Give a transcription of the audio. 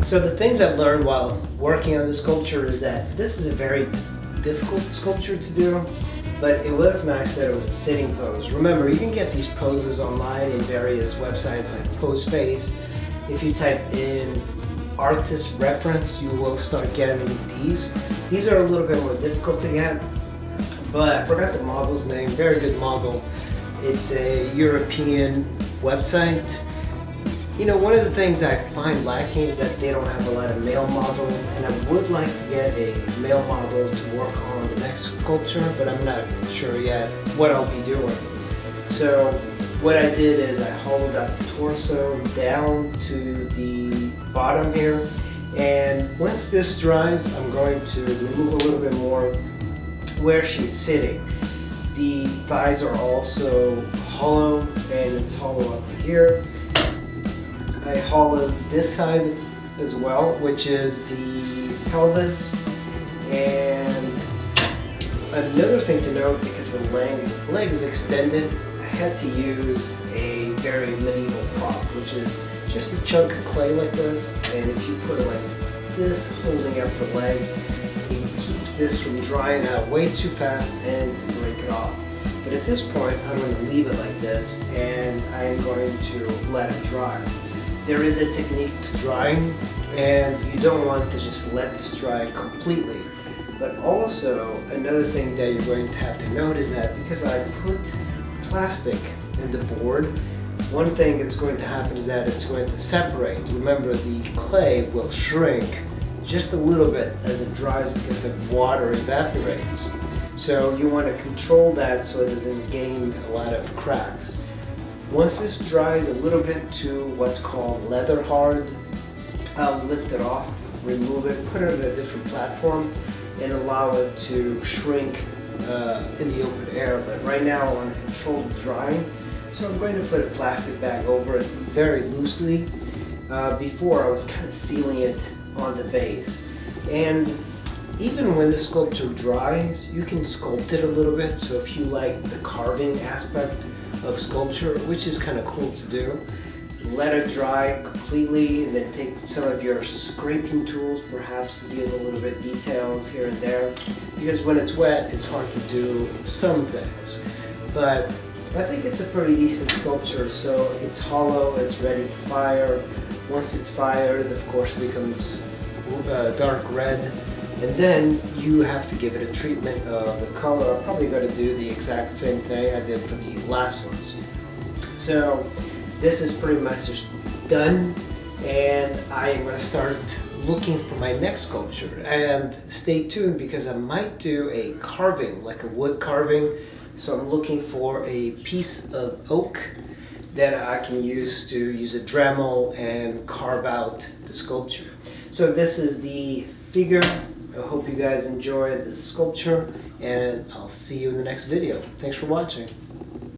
So the things I've learned while working on the sculpture is that this is a very difficult sculpture to do, but it was nice that it was a sitting pose. Remember, you can get these poses online in various websites like PoseSpace. If you type in artist reference, you will start getting these. These are a little bit more difficult to get, but I forgot the model's name. Very good model. It's a European website. You know, one of the things I find lacking is that they don't have a lot of male models, and I would like to get a male model to work on the next sculpture, but I'm not sure yet what I'll be doing. So what I did is I hollowed out the torso down to the bottom here, and once this dries, I'm going to remove a little bit more where she's sitting. The thighs are also hollow, and it's hollow up here. I hollowed this side as well, which is the pelvis. And another thing to note, because the leg is extended, I had to use a very medieval prop, which is just a chunk of clay like this. And if you put it like this, holding up the leg, it keeps this from drying out way too fast and to break it off. But at this point, I'm going to leave it like this, and I'm going to let it dry. There is a technique to drying, and you don't want to just let this dry completely. But also, another thing that you're going to have to note is that because I put plastic in the board, one thing that's going to happen is that it's going to separate. Remember, the clay will shrink just a little bit as it dries because the water evaporates. So you want to control that so it doesn't gain a lot of cracks. Once this dries a little bit to what's called leather hard, I'll lift it off, remove it, put it on a different platform, and allow it to shrink in the open air. But right now I want to control the drying, so I'm going to put a plastic bag over it very loosely. Before I was kind of sealing it on the base. And even when the sculpture dries, you can sculpt it a little bit. So if you like the carving aspect of sculpture, which is kind of cool to do, let it dry completely, and then take some of your scraping tools, perhaps to give a little bit details here and there, because when it's wet it's hard to do some things. But I think it's a pretty decent sculpture. So it's hollow, it's ready to fire. Once it's fired, of course, it becomes dark red, and then you have to give it a treatment of the color. I'm probably going to do the exact same thing I did for the last ones. So this is pretty much just done, and I am going to start looking for my next sculpture. And stay tuned, because I might do a carving, like a wood carving. So I'm looking for a piece of oak that I can use a Dremel and carve out the sculpture. So this is the figure. I hope you guys enjoyed the sculpture, and I'll see you in the next video. Thanks for watching.